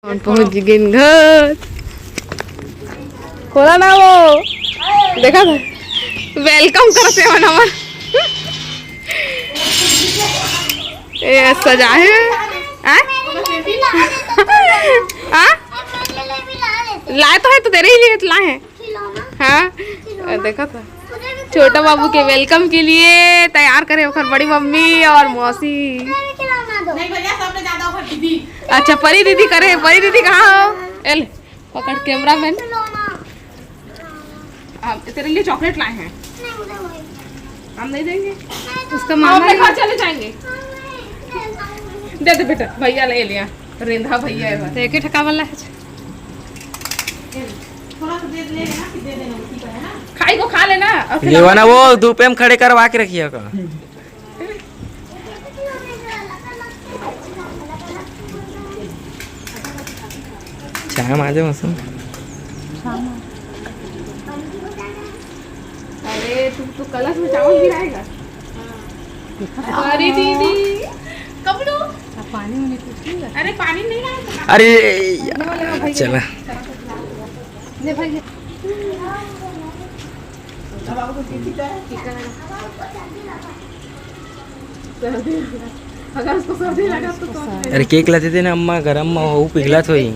पहुंच गए घर। खोला ना वो, देखा था वेलकम करते हो ना ये सजा है। लाए तो है तो तेरे ही लिए तो लाए हैं। हाँ देखा था छोटा बाबू के वेलकम के लिए तैयार करे ओखर बड़ी मम्मी और मौसी। अच्छा परी दीदी करे। परी दीदी कहाँ हो? एल पकड़ कैमरा मैन। तेरे लिए चॉकलेट लाए हैं। हम नहीं देंगे उसका मामा घर चले जाएंगे। दे दे बेटा भैया ले लिया रेंधा भैया है तो एक ही ठका वाला है। थोड़ा सा दे लेना कि दे देना उसी का है ना। खाई को खा लेना ये वाला वो धूप में खड़े करवा के रखिएगा। शाम आ जाओ मौसम। अरे तू कलश में चावल गिराएगा। अरे दीदी कब लो पानी में नहीं। अरे पानी नहीं लाया। अरे चला ले भाई अगर उसको सर्दी लगा तो अरे केक लाते थे ना अम्मा गरम में वो पिघला तो ही।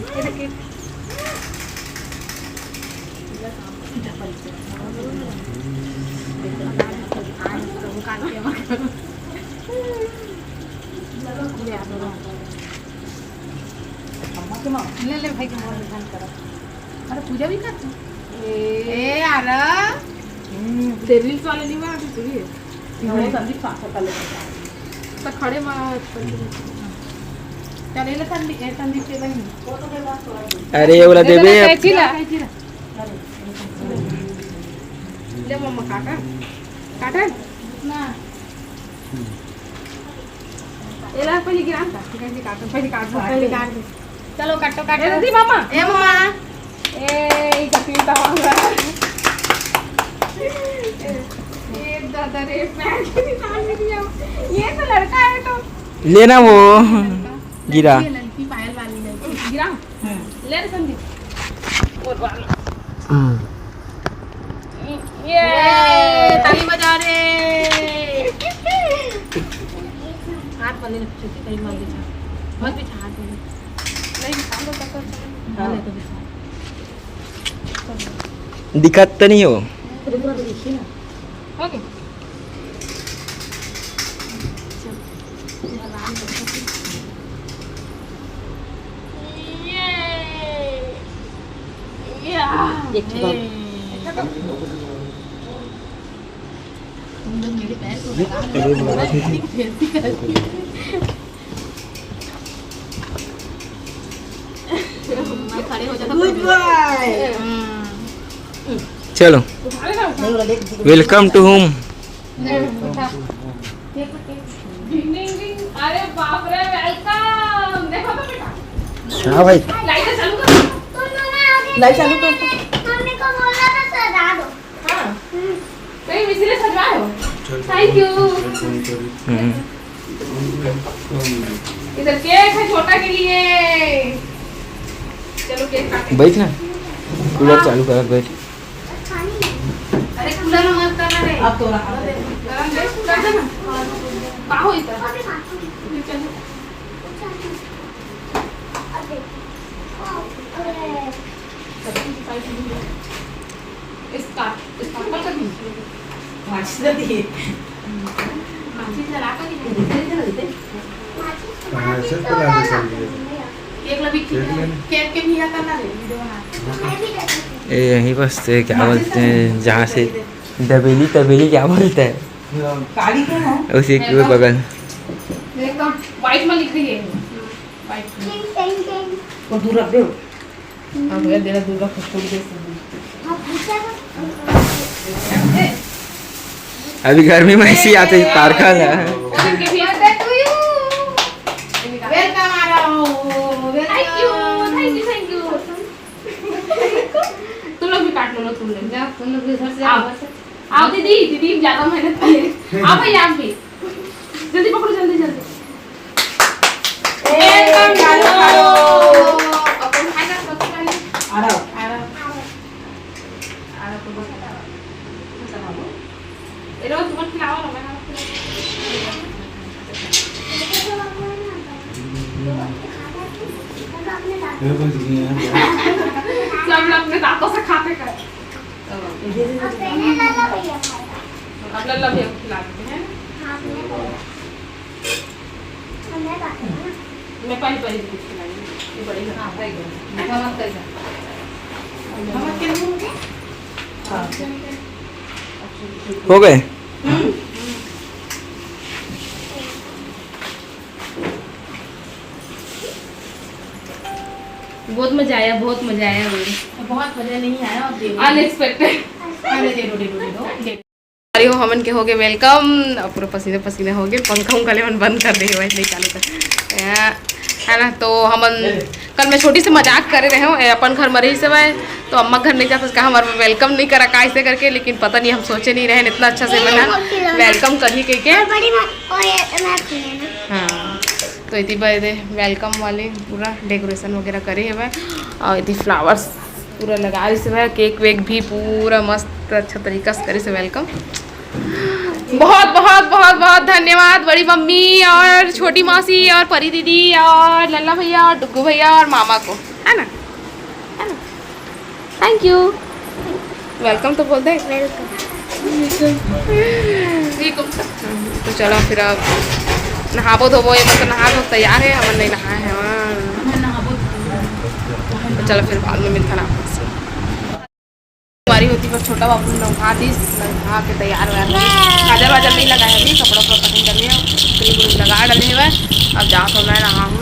ले ले भाई अरे पूजा भी करते ए यार रील्स वाले नहीं मैं अभी तुझे ये संदीप साथ ले तो खड़े मत चले ले संदीप के बहन फोटो के बाद अरे ये वाला दे बे ले मम्मा काटा काटा ना एला पहले गिरान था कैसे काटो पहले काट दे। चलो काटो काटो दी मामा ए मामा ए कपीता होगा ये दादा रे पैंट निकाल दिया। ये तो लड़का है तो लेना वो गिरा लड़की पायल वाली लड़की गिरा ले रे संदीप और वाला ये ताली बजा रे हाथ वाले छोटी कहीं मत बिछा मत बिछा हाथ वाले नहीं बिछा लो तक हां ले तो बिछा दिक्कत तो नहीं हो ओके तुम लोग मेरे पैर को खड़े हो जाता। चलो वेलकम टू होम। अरे बाप रे वेलकम देखो तो बेटा। हाँ भाई लाइट चालू कर। लाइट चालू कर। मम्मी को बोला था सजा दो। हाँ तो इसलिए सजवाए हो। Thank you. इधर केक है छोटा के लिए। चलो केक काटे। बैठ ना कूलर चालू कर बैठ। अरे कूलर में मत करना रे अब तो रखा दे गरम गैस कर देना पाहो इधर चलो इसका पर कर दी माचिस दे दी माचिस जला कर दे माचिस तो ला दे केक लबी केक के भी करना रे वीडियो बना ए यहीं बस क्या बोलते हैं जहाँ से दबेली तबेली क्या बोलते हैं काली क्या है उसी के बगल एकदम वाइट में लिख रही है वाइट को दूर रख दो हां भैया देना दूर रख छोड़ दे अभी गर्मी में ऐसी आते तारखा है वेलकम आ रहा हूं थैंक यू तुम लोग भी काट लो तुम लोग जा तुम लोग इधर से आओ दीदी ज्यादा मेहनत करे आओ भैया आप भी जल्दी पकड़ो जल्दी वेलकम डालो सब लोग अपने दांतों से खाते कर। अब लल्ला भी खिला देते हैं। मैं पहले पहले कुछ खिलाऊंगी। ये बड़ी खाता है क्या? मत करेगा। मत करेगा। हो गए। बहुत मजा आया, बहुत मजा आया। बहुत मजा नहीं आया। अनएक्सपेक्टेड। अरे हो हमन के हो गए वेलकम। और पूरा पसीने पसीने हो गए। पंखा उनका ले बंद कर दे वैसे चालू कर है ना। तो हमन कल मैं छोटी सी मजाक करे रहे हो अपन घर में रही से भाई, तो अम्मा घर नहीं जाता उसका हमारा वेलकम नहीं करा का ऐसे करके, लेकिन पता नहीं हम सोचे नहीं रहे इतना अच्छा से बना वेलकम कर ही कह के। हाँ तो इतनी बार वेलकम वाले पूरा डेकोरेशन वगैरह करे है भाई, और इतनी फ्लावर्स पूरा लगा रही से भाई, केक वेक भी पूरा मस्त अच्छा तरीका से करे से वेलकम। बहुत बहुत बहुत बहुत धन्यवाद बड़ी मम्मी और छोटी मौसी और परी दीदी और लल्ला भैया और डुग्गू भैया और मामा को, है ना, है ना। Thank you. वेलकम तो बोलते हैं। तो चलो फिर अब नहाबो धोबो, ये मतलब नहा धो तैयार है, हमन नहीं नहाए हैं। तो चलो फिर बाद में मिलता ना आपसे। हमारी होती बस छोटा बाबू नहा दी, नहा के तैयार हुआ। काजल वाजल नहीं लगाया अभी, कपड़ा उपड़ा कटिंग कर लिया, क्रीम व्रीम लगा डाले हुए। अब जा तो मैं नहा हूँ,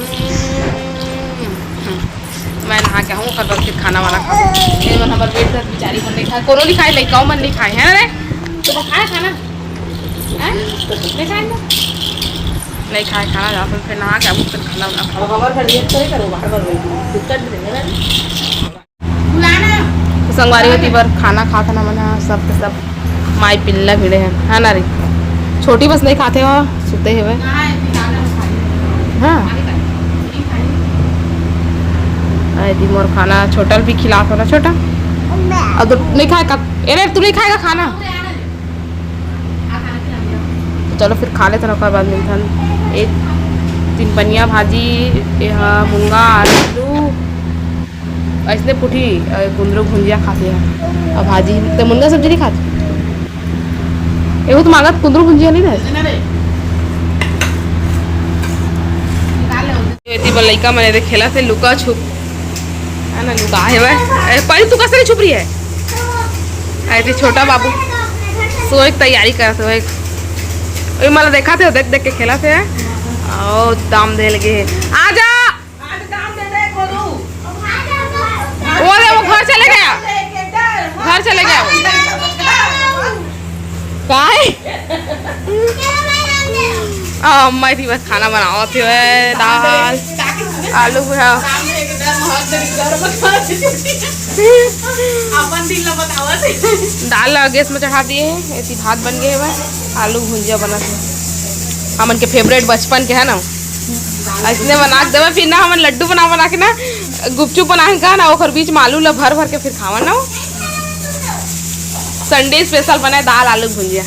मैं नहा के हूँ कर फिर खाना वाना खा। हमारे पेट दर्द बेचारी मन नहीं खाए, कोनो नहीं खाए, लड़का मन नहीं खाए हैं रे। तो खाए खाना नहीं खाए ना, नहीं खाए खाना, जा फिर नहा के अब फिर खाना वाना खाओ। संगवारी होती बार खाना खाता ना मना सब के सब माई पिल्ला भिड़े हैं, है ना रे। छोटी बस नहीं खाते हो, सुते हुए। हाँ यदि मोर खाना छोटा भी खिला ना छोटा, अब तो नहीं खाएगा। अरे तू नहीं खाएगा खाना, तो चलो फिर खा लेते ना, बाद मिलता। एक 3 पनिया भाजी, मूंगा आलू ऐसने पुठी, कुंदरू भुंजिया खाते हैं और भाजी। तो मुनगा सब्जी नहीं खाते, एगो तो मांगत कुंदरू भुंजिया नहीं रहे। लड़का मैंने खेला से लुका छुप, है ना, लुका है भाई। पहले तू कैसे छुप रही है? ऐसे छोटा बाबू सो एक तैयारी कर तो मतलब देखा थे, देख देख के खेला थे। और दाम दे लगे आजा, वो घर चले गया, घर चले गया वो। मैं थी बस खाना बनाओ थे, दाल आलू दाल गैस में चढ़ा दिए, ऐसी भात बन गए है, आलू भुंजिया बना थे हमन के फेवरेट बचपन के, है ना। ऐसने बना के देवे, फिर ना हमन लड्डू बना के ना गुपचुप बना के ना और बीच में आलू ला भर भर के फिर खावा ना। संडे स्पेशल बनाए दाल आलू भुंजिया।